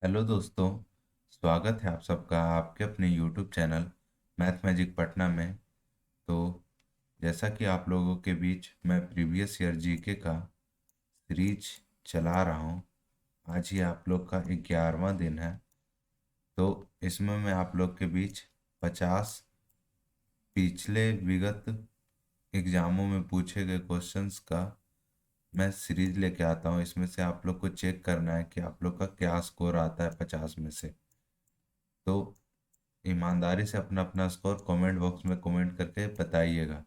Hello दोस्तों। स्वागत है आप सबका आपके अपने YouTube channel math magic Patna में। तो जैसा कि आप लोगों के बीच मैं प्रीवियस ईयर जीके का सीरीज चला रहा हूँ। आज ही आप लोग का 11वां दिन है। तो इसमें मैं आप लोग के बीच 50 पिछले विगत एग्जामों में पूछे गए क्वेश्चंस का मैं सीरीज लेके आता हूँ। इसमें से आप लोग को चेक करना है कि आप लोग का क्या स्कोर आता है 50 में से। तो ईमानदारी से अपना अपना स्कोर कमेंट बॉक्स में कमेंट करके बताइएगा।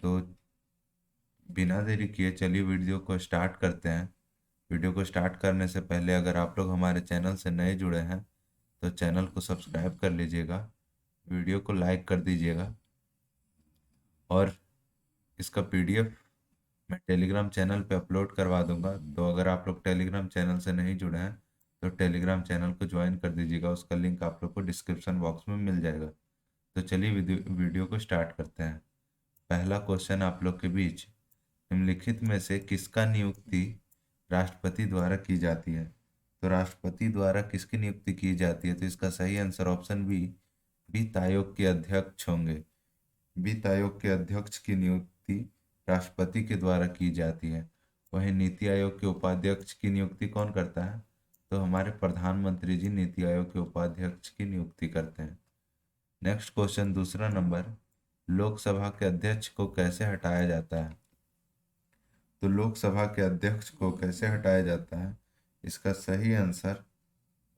तो बिना देरी किए चलिए वीडियो को स्टार्ट करते हैं। वीडियो को स्टार्ट करने से पहले अगर आप लोग हमारे चैनल से नए जुड़े हैं तो चैनल को सब्सक्राइब कर लीजिएगा, वीडियो को लाइक कर दीजिएगा और इसका पीडीएफ मैं टेलीग्राम चैनल पे अपलोड करवा दूंगा। तो अगर आप लोग टेलीग्राम चैनल से नहीं जुड़े हैं तो टेलीग्राम चैनल को ज्वाइन कर दीजिएगा, उसका लिंक आप लोग को डिस्क्रिप्शन बॉक्स में मिल जाएगा। तो चलिए वीडियो को स्टार्ट करते हैं। पहला क्वेश्चन आप लोग के बीच, निम्नलिखित में से किसका नियुक्ति राष्ट्रपति द्वारा की जाती है? तो राष्ट्रपति द्वारा किसकी नियुक्ति की जाती है? तो इसका सही आंसर ऑप्शन बी, वित्त आयोग के अध्यक्ष होंगे। वित्त आयोग के अध्यक्ष की नियुक्ति राष्ट्रपति के द्वारा की जाती है। वहीं नीति आयोग के उपाध्यक्ष की नियुक्ति कौन करता है? तो हमारे प्रधानमंत्री जी नीति आयोग के उपाध्यक्ष की नियुक्ति करते हैं। नेक्स्ट क्वेश्चन दूसरा नंबर, लोकसभा के अध्यक्ष को कैसे हटाया जाता है? तो लोकसभा के अध्यक्ष को कैसे हटाया जाता है? इसका सही आंसर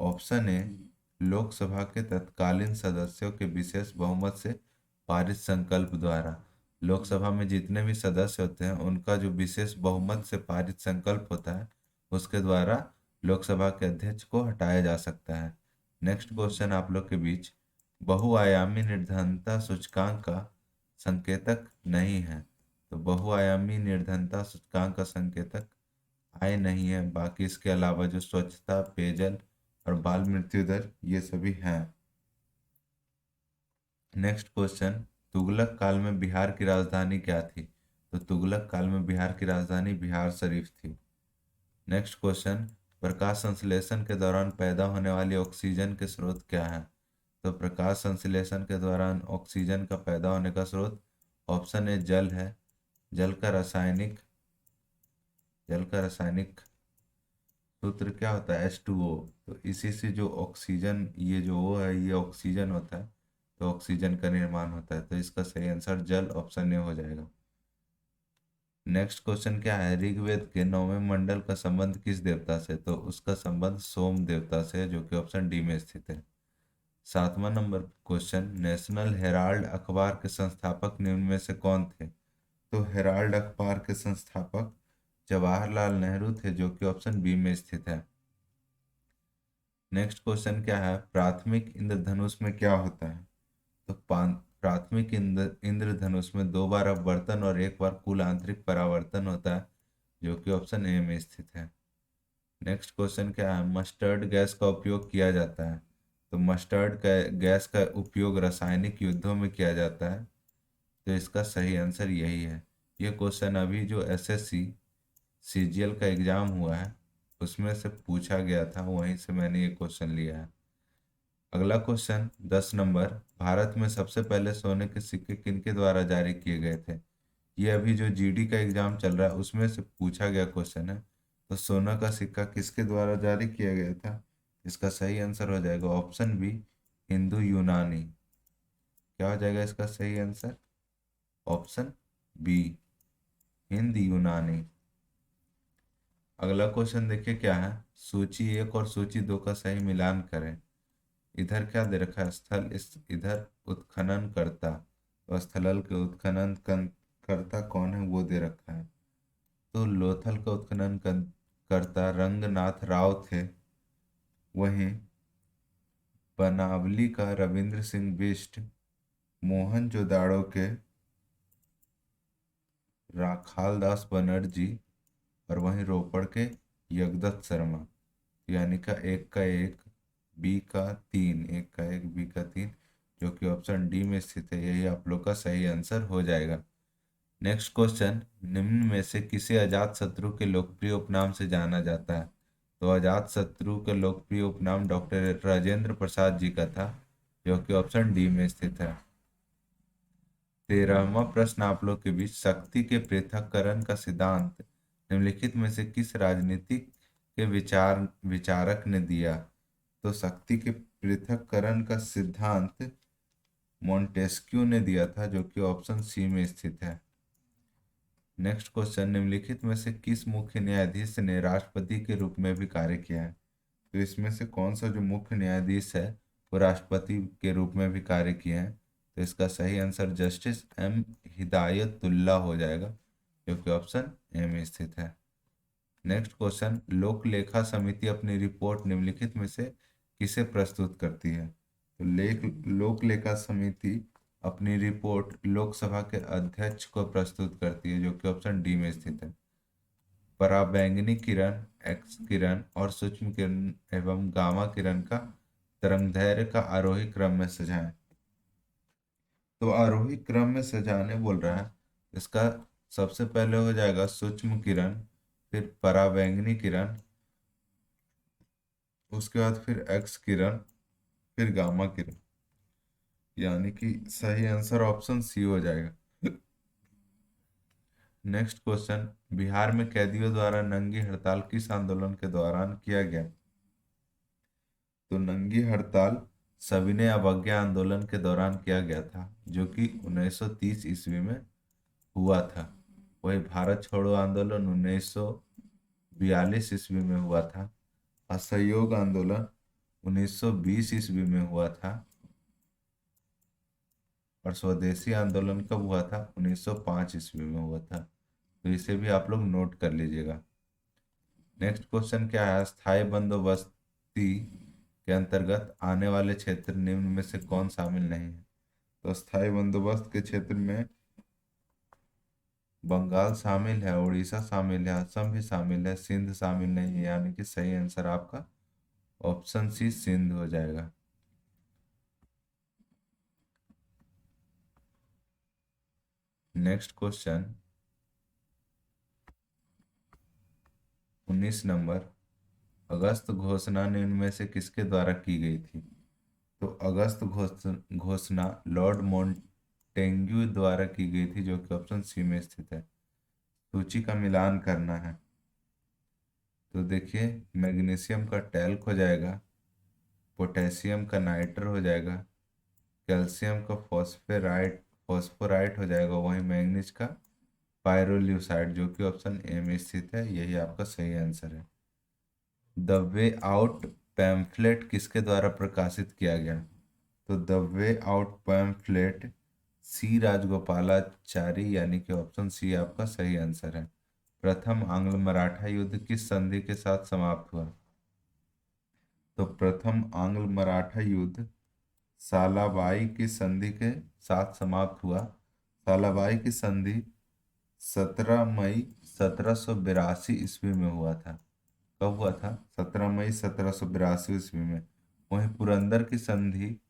ऑप्शन ए, लोकसभा के तत्कालीन सदस्यों के विशेष बहुमत से पारित संकल्प द्वारा। लोकसभा में जितने भी सदस्य होते हैं उनका जो विशेष बहुमत से पारित संकल्प होता है उसके द्वारा लोकसभा के अध्यक्ष को हटाया जा सकता है। नेक्स्ट क्वेश्चन आप लोग के बीच, बहुआयामी निर्धनता सूचकांक का संकेतक नहीं है। तो बहुआयामी निर्धनता सूचकांक का संकेतक आय नहीं है, बाकी इसके अलावा जो स्वच्छता, पेयजल और बाल मृत्यु दर ये सभी हैं। नेक्स्ट क्वेश्चन, तुगलक काल में बिहार की राजधानी क्या थी? तो तुगलक काल में बिहार की राजधानी बिहार शरीफ थी। नेक्स्ट क्वेश्चन, प्रकाश संश्लेषण के दौरान पैदा होने वाली ऑक्सीजन के स्रोत क्या है? तो प्रकाश संश्लेषण के दौरान ऑक्सीजन का पैदा होने का स्रोत ऑप्शन ए जल है। जल का रासायनिक जल का रासायनिक सूत्र क्या होता है? H2O। तो इसी से जो ऑक्सीजन, ये जो O है ये ऑक्सीजन होता है, तो ऑक्सीजन का निर्माण होता है। तो इसका सही आंसर जल ऑप्शन ए हो जाएगा। नेक्स्ट क्वेश्चन क्या है, ऋग्वेद के 9वें मंडल का संबंध किस देवता से? तो उसका संबंध सोम देवता से है, जो कि ऑप्शन डी में स्थित है। 7वां नंबर क्वेश्चन, नेशनल हेराल्ड अखबार के संस्थापक निम्न में से कौन थे? तो हेराल्ड अखबार के संस्थापक जवाहरलाल नेहरू थे, जो कि ऑप्शन बी में स्थित है। नेक्स्ट क्वेश्चन क्या है, प्राथमिक इंद्रधनुष में क्या होता है? तो प्राथमिक इंद्रधनुष में 2 बार अपवर्तन और 1 बार कुल आंतरिक परावर्तन होता है, जो कि ऑप्शन ए में स्थित है। नेक्स्ट क्वेश्चन क्या है, मस्टर्ड गैस का उपयोग किया जाता है? तो गैस का उपयोग रासायनिक युद्धों में किया जाता है, तो इसका सही आंसर यही है। ये क्वेश्चन अभी जो एसएससी सीजीएल का एग्जाम हुआ है उसमें से पूछा गया था, वहीं से मैंने ये क्वेश्चन लिया है। अगला क्वेश्चन 10 नंबर, भारत में सबसे पहले सोने के सिक्के किनके द्वारा जारी किए गए थे? ये अभी जो जीडी का एग्जाम चल रहा है उसमें से पूछा गया क्वेश्चन है। तो सोना का सिक्का किसके द्वारा जारी किया गया था? इसका सही आंसर हो जाएगा ऑप्शन बी, हिंदू यूनानी। क्या हो जाएगा इसका सही आंसर? ऑप्शन बी, हिंद यूनानी। अगला क्वेश्चन देखिए क्या है, सूची 1 और सूची 2 का सही मिलान करें। इधर क्या दे रखा है, स्थल, इस इधर उत्खनन करता, तो स्थलल के करता कौन है वो दे रखा है। तो लोथल का करता रंगनाथ राव थे। वहीं बनावली का रविंद्र सिंह बिष्ट, मोहनजोदाड़ो के राखालदास बनर्जी और वहीं रोपड़ के जगदत्त शर्मा। यानी का एक का एक, बी का तीन, एक का एक, बी का तीन, जो कि ऑप्शन डी में स्थित है। यही आप लोग का सही आंसर हो जाएगा। नेक्स्ट क्वेश्चन, निम्न में से किसे अजात शत्रु के लोकप्रिय उपनाम से जाना जाता है? तो अजात शत्रु का लोकप्रिय उपनाम डॉक्टर राजेंद्र प्रसाद जी का था, जो कि ऑप्शन डी में स्थित है। 13वां प्रश्न आप लोग के बीच, शक्ति के पृथक्करण का सिद्धांत निम्नलिखित में से किस राजनीतिक के विचारक ने दिया? तो शक्ति के पृथक्करण का सिद्धांत मोंटेस्क्यू ने दिया था, जो कि ऑप्शन सी में स्थित है। नेक्स्ट क्वेश्चन, निम्नलिखित में से किस मुख्य न्यायाधीश ने राष्ट्रपति के रूप में भी कार्य किया है? तो इसमें से कौन सा जो मुख्य न्यायाधीश है वो राष्ट्रपति के रूप में भी कार्य किए हैं? तो इसका सही आंसर जस्टिस एम हिदायतुल्ला हो जाएगा, जो कि ऑप्शन ए में स्थित है। नेक्स्ट क्वेश्चन, लोक लेखा समिति अपनी रिपोर्ट निम्नलिखित में से किसे प्रस्तुत करती है? तो लोक लेखा समिति अपनी रिपोर्ट लोकसभा के अध्यक्ष को प्रस्तुत करती है, जो कि ऑप्शन डी में स्थित है। पराबैंगनी किरण, एक्स किरण और सूक्ष्म किरण एवं गामा किरण का तरंगदैर्घ्य का आरोही क्रम में सजाएं। तो आरोही क्रम में सजाने बोल रहा है, इसका सबसे पहले हो जाएगा सूक्ष्म किरण, फिर पराबैंगनी किरण, उसके बाद फिर एक्स किरण, फिर गामा किरण, यानी कि सही आंसर ऑप्शन सी हो जाएगा। नेक्स्ट क्वेश्चन, बिहार में कैदियों द्वारा नंगी हड़ताल किस आंदोलन के दौरान किया गया? तो नंगी हड़ताल सविनय अवज्ञा आंदोलन के दौरान किया गया था, जो कि 1930 ईस्वी में हुआ था। वही भारत छोड़ो आंदोलन 1942 ईस्वी में हुआ था। असहयोग आंदोलन 1920 ईस्वी में हुआ था। और स्वदेशी आंदोलन कब हुआ था? 1905 ईस्वी में हुआ था। तो इसे भी आप लोग नोट कर लीजिएगा। नेक्स्ट क्वेश्चन क्या है, स्थायी बंदोबस्ती के अंतर्गत आने वाले क्षेत्र निम्न में से कौन शामिल नहीं है? तो स्थायी बंदोबस्त के क्षेत्र में बंगाल शामिल है, उड़ीसा शामिल है, असम भी शामिल है, सिंध शामिल नहीं है, यानी कि सही आंसर आपका ऑप्शन सी सिंध हो जाएगा। नेक्स्ट क्वेश्चन 19 नंबर, अगस्त घोषणा निम्न में से किसके द्वारा की गई थी? तो अगस्त घोषणा लॉर्ड मोंटेग्यू द्वारा की गई थी, जो कि ऑप्शन सी में स्थित है। सूची का मिलान करना है, तो देखिए मैग्नीशियम का टैल्क हो जाएगा, पोटेशियम का नाइट्र हो जाएगा, कैल्शियम का फॉस्फोराइट हो जाएगा, वहीं मैग्नीज का पायरोल्यूसाइड, जो कि ऑप्शन ए में स्थित है। यही आपका सही आंसर है। द वे आउट पैम्फलेट किसके द्वारा प्रकाशित किया गया? तो द वे आउट पैम्फलेट सी राजगोपालाचारी, यानी कि ऑप्शन सी आपका सही आंसर है। प्रथम आंग्ल मराठा युद्ध किस संधि के साथ समाप्त हुआ? तो प्रथम आंग्ल मराठा युद्ध सालाबाई की संधि के साथ समाप्त हुआ। सालाबाई की संधि 17 मई 1782 ईस्वी में हुआ था। कब हुआ था? 17 मई 1782 ईस्वी में। वहीं पुरंदर की संधि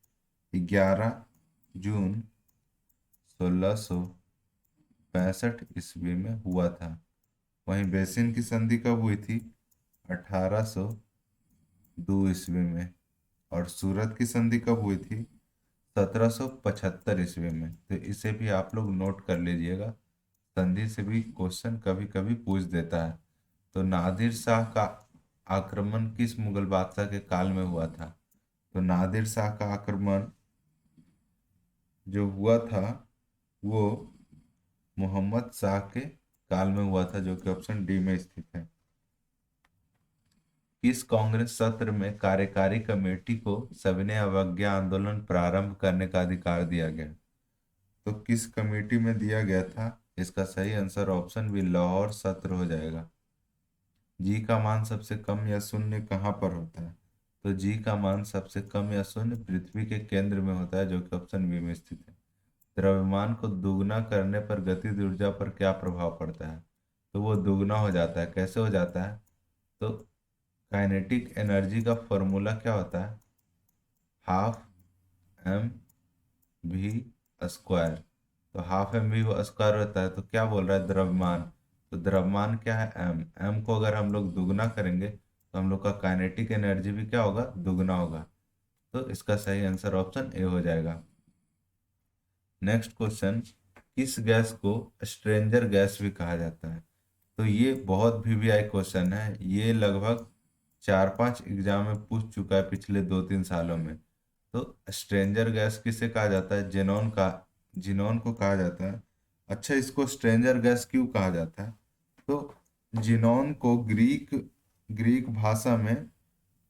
11 जून 1665 ईस्वी में हुआ था। वहीं बेसिन की संधि कब हुई थी? 1802 ईस्वी में। और सूरत की संधि कब हुई थी? 1775 ईस्वी में। तो इसे भी आप लोग नोट कर लीजिएगा, संधि से भी क्वेश्चन कभी कभी पूछ देता है। तो नादिर शाह का आक्रमण किस मुगल बादशाह के काल में हुआ था? तो नादिर शाह का आक्रमण जो हुआ था वो मोहम्मद शाह के काल में हुआ था, जो कि ऑप्शन डी में स्थित है। किस कांग्रेस सत्र में कार्यकारी कमेटी को सविनय अवज्ञा आंदोलन प्रारंभ करने का अधिकार दिया गया? तो किस कमेटी में दिया गया था? इसका सही आंसर ऑप्शन बी लाहौर सत्र हो जाएगा। जी का मान सबसे कम या शून्य कहाँ पर होता है? तो जी का मान सबसे कम या शून्य पृथ्वी के केंद्र में होता है, जो कि ऑप्शन बी में स्थित है। द्रव्यमान को दुगना करने पर गतिज ऊर्जा पर क्या प्रभाव पड़ता है? तो वो दुगना हो जाता है। कैसे हो जाता है? तो काइनेटिक एनर्जी का फॉर्मूला क्या होता है? Half M V square. तो हाफ एम वी स्क्वायर होता है। तो क्या बोल रहा है? द्रव्यमान। तो द्रव्यमान क्या है? एम। एम को अगर हम लोग दुगना करेंगे तो हम लोग का काइनेटिक एनर्जी भी क्या होगा, दुगना होगा। तो इसका सही आंसर ऑप्शन ए हो जाएगा। नेक्स्ट क्वेश्चन, किस गैस को स्ट्रेंजर गैस भी कहा जाता है? तो ये बहुत वीवीआई क्वेश्चन है, ये लगभग 4-5 एग्जाम में पूछ चुका है पिछले 2-3 सालों में। तो स्ट्रेंजर गैस किसे कहा जाता है? जिनोन को कहा जाता है। अच्छा, इसको स्ट्रेंजर गैस क्यों कहा जाता है? तो जिनोन को ग्रीक ग्रीक भाषा में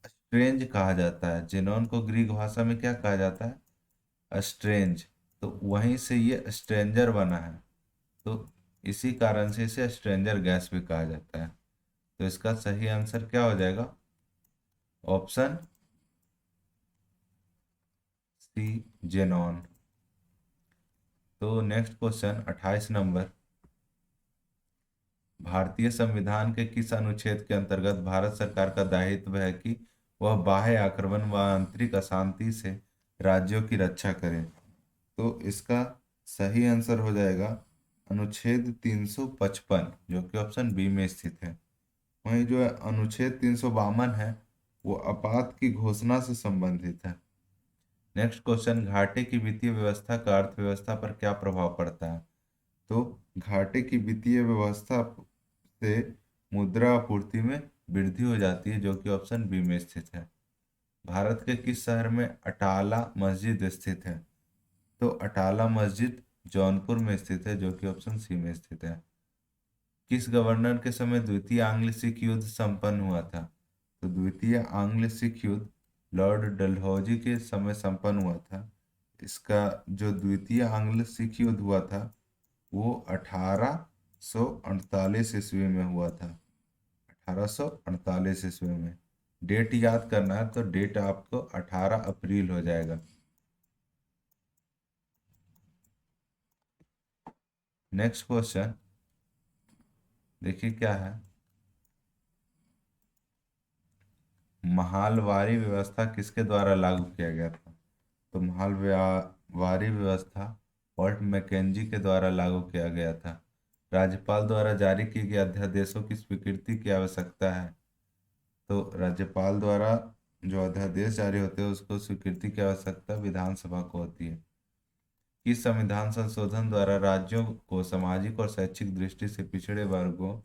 स्ट्रेंज कहा जाता है। जिनोन को ग्रीक भाषा में क्या कहा जाता है? स्ट्रेंज। तो वहीं से ये स्ट्रेंजर बना है। तो इसी कारण से इसे स्ट्रेंजर गैस भी कहा जाता है। तो इसका सही आंसर क्या हो जाएगा? Option C, xenon. तो नेक्स्ट क्वेश्चन 28 नंबर, भारतीय संविधान के किस अनुच्छेद के अंतर्गत भारत सरकार का दायित्व है कि वह बाह्य आक्रमण व आंतरिक अशांति से राज्यों की रक्षा करे? तो इसका सही आंसर हो जाएगा अनुच्छेद 355, जो कि ऑप्शन बी में स्थित है। वहीं जो है अनुच्छेद 352 है, वो आपात की घोषणा से संबंधित है। नेक्स्ट क्वेश्चन, घाटे की वित्तीय व्यवस्था का अर्थव्यवस्था पर क्या प्रभाव पड़ता है? तो घाटे की वित्तीय व्यवस्था से मुद्रा आपूर्ति में वृद्धि हो जाती है, जो कि ऑप्शन बी में स्थित है। भारत के किस शहर में अटाला मस्जिद स्थित है? तो अटाला मस्जिद जौनपुर में स्थित है, जो कि ऑप्शन सी में स्थित है। किस गवर्नर के समय द्वितीय आंग्ल सिख युद्ध संपन्न हुआ था? तो द्वितीय आंग्ल सिख युद्ध लॉर्ड डलहौजी के समय संपन्न हुआ था। इसका जो द्वितीय आंग्ल सिख युद्ध हुआ था वो 1848 ईस्वी में हुआ था। 1848 ईस्वी में। डेट याद करना है तो डेट आपको 18 अप्रैल हो जाएगा। नेक्स्ट क्वेश्चन देखिए क्या है, महालवारी व्यवस्था किसके द्वारा लागू किया गया था? तो महालवारी व्यवस्था वॉल्ट मैकेंजी के द्वारा लागू किया गया था। राज्यपाल द्वारा जारी किए गए अध्यादेशों की स्वीकृति की आवश्यकता है। तो राज्यपाल द्वारा जो अध्यादेश जारी होते हैं उसको स्वीकृति की आवश्यकता विधानसभा को होती है। किस संविधान संशोधन द्वारा राज्यों को सामाजिक और शैक्षिक दृष्टि से पिछड़े वर्गों,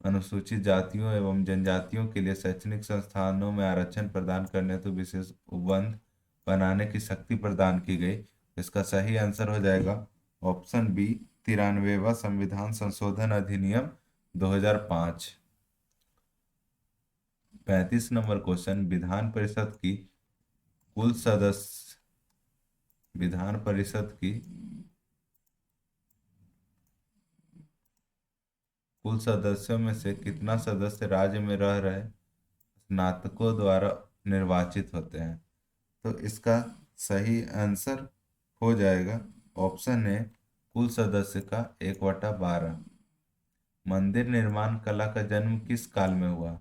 अनुसूचित जातियों एवं जनजातियों के लिए शैक्षणिक संस्थानों में आरक्षण प्रदान करने हेतु विशेष उपबंध बनाने की शक्ति प्रदान की गई? इसका सही आंसर हो जाएगा ऑप्शन बी, 93वां संविधान संशोधन अधिनियम 2005। 35 नंबर क्वेश्चन, कुल सदस्य विधान परिषद की कुल सदस्यों में से कितना सदस्य राज्य में रह रहे स्नातकों द्वारा निर्वाचित होते हैं? तो इसका सही आंसर हो जाएगा ऑप्शन ए, कुल सदस्य का 1/12। मंदिर निर्माण कला का जन्म किस काल में हुआ?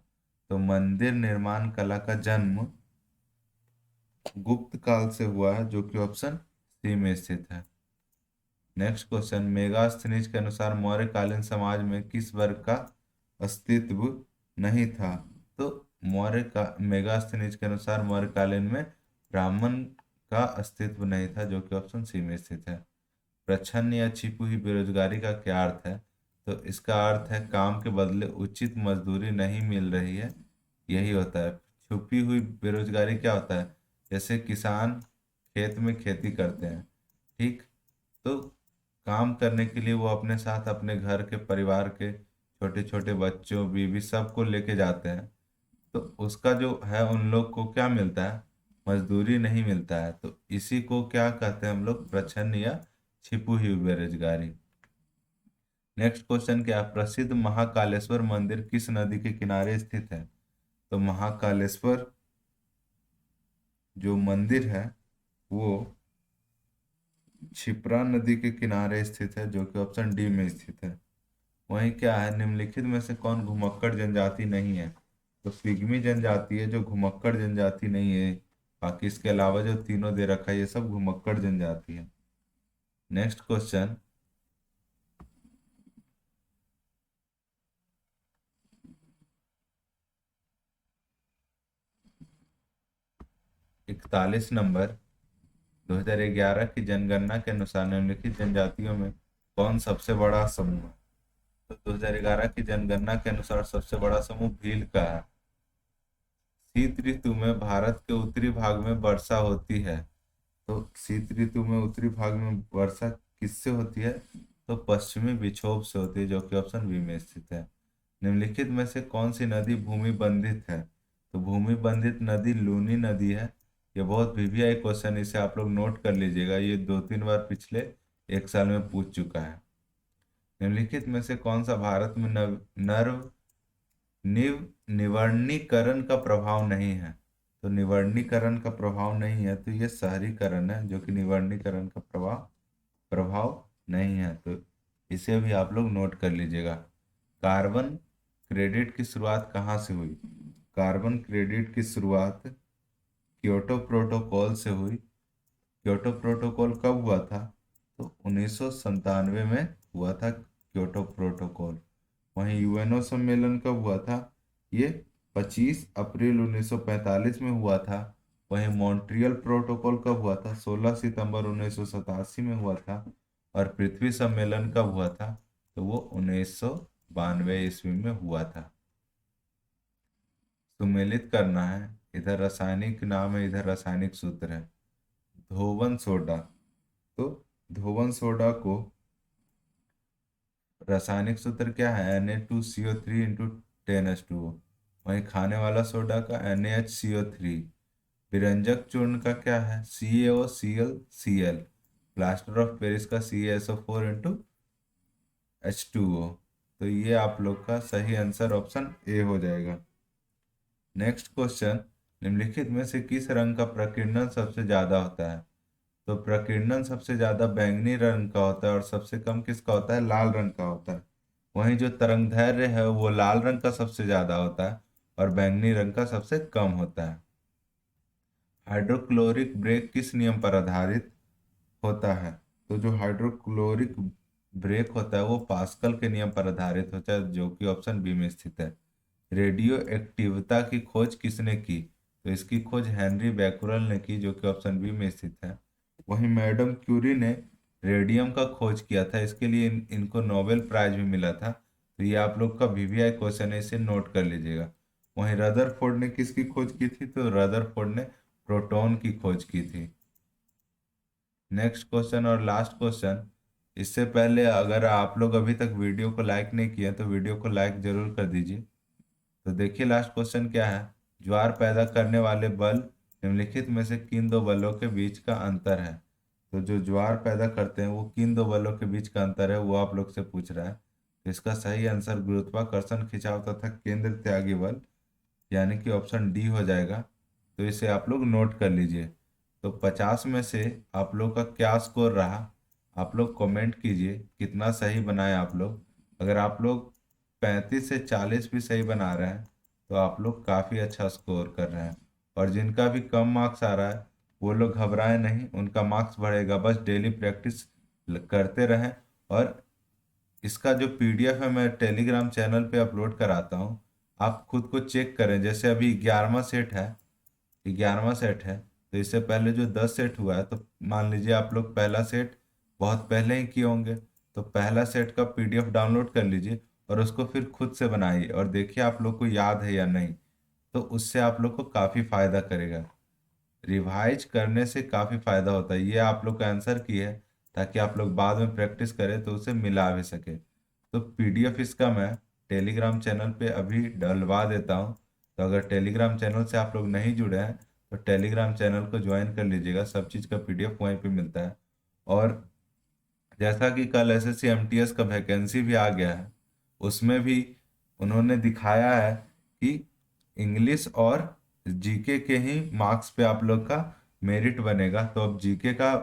तो मंदिर निर्माण कला का जन्म गुप्त काल से हुआ है, जो कि ऑप्शन सी में स्थित है। नेक्स्ट क्वेश्चन, मेगास्थनीज के अनुसार मौर्यकालीन समाज में किस वर्ग का अस्तित्व नहीं था? तो मेगास्थनीज के अनुसार मौर्यकालीन में ब्राह्मण का अस्तित्व नहीं था, जो कि ऑप्शन सी में स्थित है। प्रच्छन्न या छिपी हुई बेरोजगारी का क्या अर्थ है? तो इसका अर्थ है काम के बदले उचित मजदूरी नहीं मिल रही है, यही होता है। छुपी हुई बेरोजगारी क्या होता है? जैसे किसान खेत में खेती करते हैं, ठीक, तो काम करने के लिए वो अपने साथ अपने घर के परिवार के छोटे छोटे बच्चों बीवी सबको लेके जाते हैं। तो उसका जो है उन लोग को क्या मिलता है? मजदूरी नहीं मिलता है। तो इसी को क्या कहते हैं हम लोग? प्रच्छन्न या छिपी हुई बेरोजगारी। नेक्स्ट क्वेश्चन क्या है, प्रसिद्ध महाकालेश्वर मंदिर किस नदी के किनारे स्थित है? तो महाकालेश्वर जो मंदिर है वो क्षिप्रा नदी के किनारे स्थित है, जो कि ऑप्शन डी में स्थित है। वहीं क्या है, निम्नलिखित में से कौन घुमक्कड़ जनजाति नहीं है? तो पिग्मी जनजाति है जो घुमक्कड़ जनजाति नहीं है। बाकी इसके अलावा जो तीनों दे रखा है ये सब घुमक्कड़ जनजाति है। नेक्स्ट क्वेश्चन, 41 नंबर 2011 की जनगणना के अनुसार निम्नलिखित जनजातियों में कौन सबसे बड़ा समूह है? तो 2011 की जनगणना के अनुसार सबसे बड़ा समूह भील का है। शीत ऋतु में भारत के उत्तरी भाग में वर्षा होती है। तो शीत ऋतु में उत्तरी भाग में वर्षा किससे होती है? तो पश्चिमी विक्षोभ से होती है, जो कि ऑप्शन बी में स्थित है। निम्नलिखित में से कौन सी नदी भूमि बंधित है? तो भूमि बंधित नदी लूनी नदी है। ये बहुत वीवीआई क्वेश्चन, इसे आप लोग नोट कर लीजिएगा, ये 2-3 बार पिछले 1 साल में पूछ चुका है। निम्नलिखित में से कौन सा भारत में निवर्णीकरण का प्रभाव नहीं है? तो निवर्णीकरण का प्रभाव नहीं है, तो ये शहरीकरण है, जो कि निवर्णीकरण का प्रभाव प्रभाव नहीं है। तो इसे भी आप लोग नोट कर लीजिएगा। कार्बन क्रेडिट की शुरुआत कहाँ से हुई? कार्बन क्रेडिट की शुरुआत क्योटो प्रोटोकॉल से हुई। क्योटो प्रोटोकॉल कब हुआ था? तो 1997 में हुआ था क्योटो प्रोटोकॉल। वहीं यूएनओ सम्मेलन कब हुआ था? ये 25 अप्रैल 1945 में हुआ था। वहीं मॉन्ट्रियल प्रोटोकॉल कब हुआ था? 16 सितंबर 1987 में हुआ था। और पृथ्वी सम्मेलन कब हुआ था? तो वो 1992 ईस्वी में हुआ था। सुमेलित करना है, इधर रासायनिक नाम है, इधर रासायनिक सूत्र है। धोवन सोडा, तो धोवन सोडा को रासायनिक सूत्र क्या है? Na2CO3 into 10H2O। वहीं खाने वाला सोडा का NaHCO3। विरंजक चूर्ण का क्या है? CaOClCl। प्लास्टर ऑफ पेरिस का CaSO4 इंटू H2O। तो ये आप लोग का सही आंसर ऑप्शन ए हो जाएगा। नेक्स्ट क्वेश्चन, निम्नलिखित में से किस रंग का प्रकीर्णन सबसे ज्यादा होता है? तो प्रकीर्णन सबसे ज्यादा बैंगनी रंग का होता है और सबसे कम किसका होता है? लाल रंग का होता है। वहीं जो तरंगदैर्घ्य है वो लाल रंग का सबसे ज्यादा होता है और बैंगनी रंग का सबसे कम होता है। हाइड्रोक्लोरिक ब्रेक किस नियम पर आधारित होता है? तो जो हाइड्रोक्लोरिक ब्रेक होता है वो पास्कल के नियम पर आधारित होता है, जो कि ऑप्शन बी में स्थित है। रेडियो एक्टिवता की खोज किसने की? तो इसकी खोज हेनरी बैकुरल ने की, जो कि ऑप्शन बी में स्थित है। वहीं मैडम क्यूरी ने रेडियम का खोज किया था, इसके लिए इनको नोबेल प्राइज भी मिला था। तो ये आप लोग का वीवीआई क्वेश्चन है, इसे नोट कर लीजिएगा। वहीं रदरफोर्ड ने किसकी खोज की थी? तो रदरफोर्ड ने प्रोटॉन की खोज की थी। नेक्स्ट क्वेश्चन और लास्ट क्वेश्चन। इससे पहले अगर आप लोग अभी तक वीडियो को लाइक नहीं किए तो वीडियो को लाइक जरूर कर दीजिए। तो देखिए लास्ट क्वेश्चन क्या है। ज्वार पैदा करने वाले बल निम्नलिखित में से किन दो बलों के बीच का अंतर है? तो जो ज्वार पैदा करते हैं वो किन दो बलों के बीच का अंतर है, वो आप लोग से पूछ रहा है। तो इसका सही आंसर गुरुत्वाकर्षण खिंचाव तथा केंद्र त्यागी बल, यानी कि ऑप्शन डी हो जाएगा। तो इसे आप लोग नोट कर लीजिए। तो 50 में से आप लोग का क्या स्कोर रहा? आप लोग कमेंट कीजिए कितना सही बनाए आप लोग। अगर आप लोग 35 से 40 भी सही बना रहे हैं तो आप लोग काफ़ी अच्छा स्कोर कर रहे हैं। और जिनका भी कम मार्क्स आ रहा है वो लोग घबराए नहीं, उनका मार्क्स बढ़ेगा, बस डेली प्रैक्टिस करते रहें। और इसका जो पीडीएफ है मैं टेलीग्राम चैनल पे अपलोड कराता हूँ, आप खुद को चेक करें। जैसे अभी 11वां सेट है, 11वां सेट है, तो इससे पहले जो 10 सेट हुआ है, तो मान लीजिए आप लोग पहला सेट बहुत पहले ही किए होंगे, तो पहला सेट का पीडीएफ डाउनलोड कर लीजिए और उसको फिर खुद से बनाइए और देखिए आप लोग को याद है या नहीं। तो उससे आप लोग को काफ़ी फायदा करेगा। रिवाइज करने से काफ़ी फायदा होता है। ये आप लोग का आंसर की है ताकि आप लोग बाद में प्रैक्टिस करें तो उसे मिला भी सके। तो पीडीएफ इसका मैं टेलीग्राम चैनल पे अभी डलवा देता हूँ। तो अगर टेलीग्राम चैनल से आप लोग नहीं जुड़े हैं तो टेलीग्राम चैनल को ज्वाइन कर लीजिएगा, सब चीज़ का पीडीएफ वहीं पे मिलता है। और जैसा कि कल एसएससी एमटीएस का वैकेंसी भी आ गया है, उसमें भी उन्होंने दिखाया है कि इंग्लिश और जीके के ही मार्क्स पे आप लोग का मेरिट बनेगा। तो अब जीके का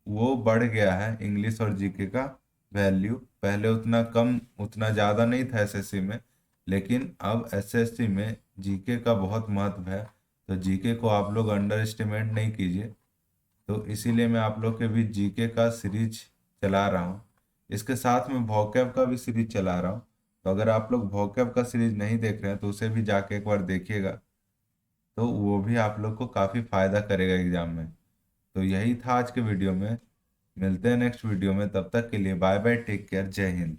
वो बढ़ गया है, इंग्लिश और जीके का वैल्यू पहले उतना कम उतना ज़्यादा नहीं था एसएससी में, लेकिन अब एसएससी में जीके का बहुत महत्व है। तो जीके को आप लोग अंडर एस्टिमेट नहीं कीजिए। तो इसीलिए मैं आप लोग के बीच जीके का सीरीज चला रहा हूँ। इसके साथ में वोकैब का भी सीरीज चला रहा हूँ। तो अगर आप लोग वोकैब का सीरीज नहीं देख रहे हैं तो उसे भी जाके एक बार देखिएगा। तो वो भी आप लोग को काफ़ी फायदा करेगा एग्जाम में। तो यही था आज के वीडियो में। मिलते हैं नेक्स्ट वीडियो में, तब तक के लिए बाय बाय, टेक केयर, जय हिंद।